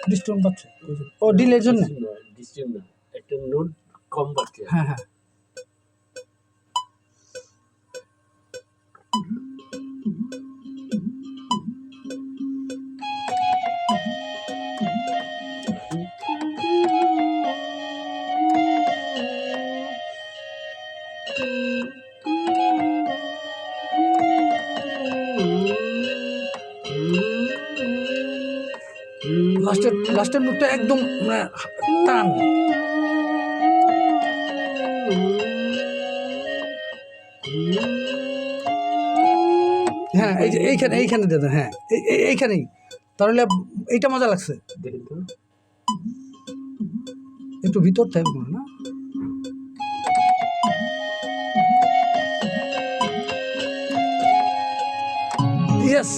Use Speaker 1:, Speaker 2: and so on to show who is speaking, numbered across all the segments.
Speaker 1: ডিস্টোন পাচ্ছে ও ডিলের জন্য
Speaker 2: ডিস্টোন না একটা নোট কম পাচ্ছে
Speaker 1: হ্যাঁ হ্যাঁ লাস্টের নোটটা একদম মানে টান হ্যাঁ এই যে এইখানে দাদা হ্যাঁ এইখানেই তাহলে এইটা মজা লাগছে
Speaker 2: দেখেন তো
Speaker 1: একটু ভিতর থাকবে না ইয়েস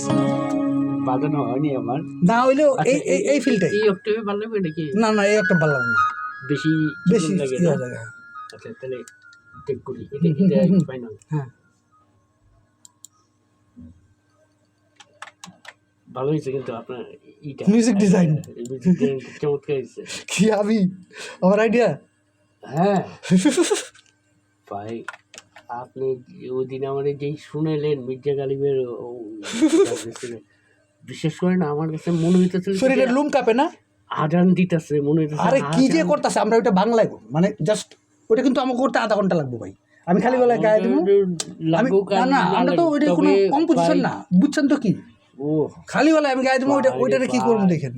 Speaker 2: বাজানো হয়নি আমার
Speaker 1: না হইলেও এই ফিলটাই
Speaker 2: এই অক্টোবে ভালো লাগবে নাকি
Speaker 1: না না এই একটা ভালো লাগবে না
Speaker 2: বেশি লাগে না আচ্ছা তাহলে টেক করি এটা ফাইনাল
Speaker 1: হ্যাঁ
Speaker 2: ভালো হয়েছে কিন্তু আপনার ইটা
Speaker 1: মিউজিক ডিজাইন
Speaker 2: চমৎকার হয়েছে
Speaker 1: কি আমি আমার আইডিয়া
Speaker 2: হ্যাঁ ভাই আপনি ওই দিন আমার যেই শুনেলেন মির্জা গালিবের বিশেষ করে না আমার কাছে মনে হইতেছিল
Speaker 1: শরীরের লুম কাঁপে না
Speaker 2: আজান দিতেছে মনে হইতেছে
Speaker 1: আরে কি যে করতেছে আমরা ওইটা বাংলায় মানে জাস্ট ওটা কিন্তু আমাকে করতে আধা ঘন্টা লাগবে ভাই আমি খালি গলায় গায়ে দেবো না আমরা তো ওইটা কোনো কম্পোজিশন না বুঝছেন তো কি
Speaker 2: ও
Speaker 1: খালি গলায় আমি গায়ে দেবো ওইটারে কি করবো দেখেন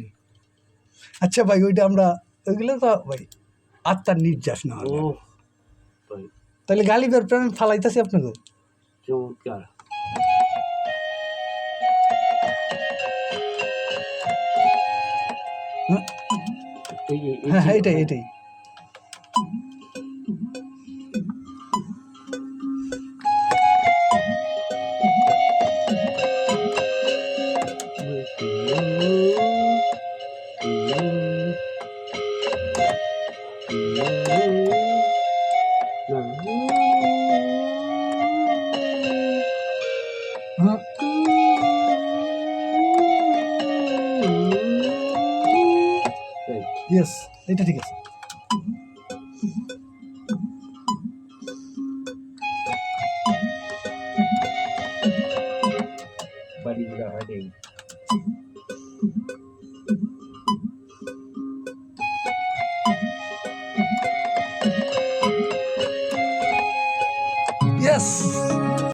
Speaker 1: আচ্ছা ভাই ওইটা আমরা ওইগুলো তো ভাই আত্মার নির্যাস না
Speaker 2: ও
Speaker 1: তাহলে গালিবের প্রেম ফালাইতেছি আপনাকে
Speaker 2: চমৎকার
Speaker 1: হ্যাঁ এটাই ইয়েস এটা ঠিক আছে
Speaker 2: বাড়ি ঘোরা হয়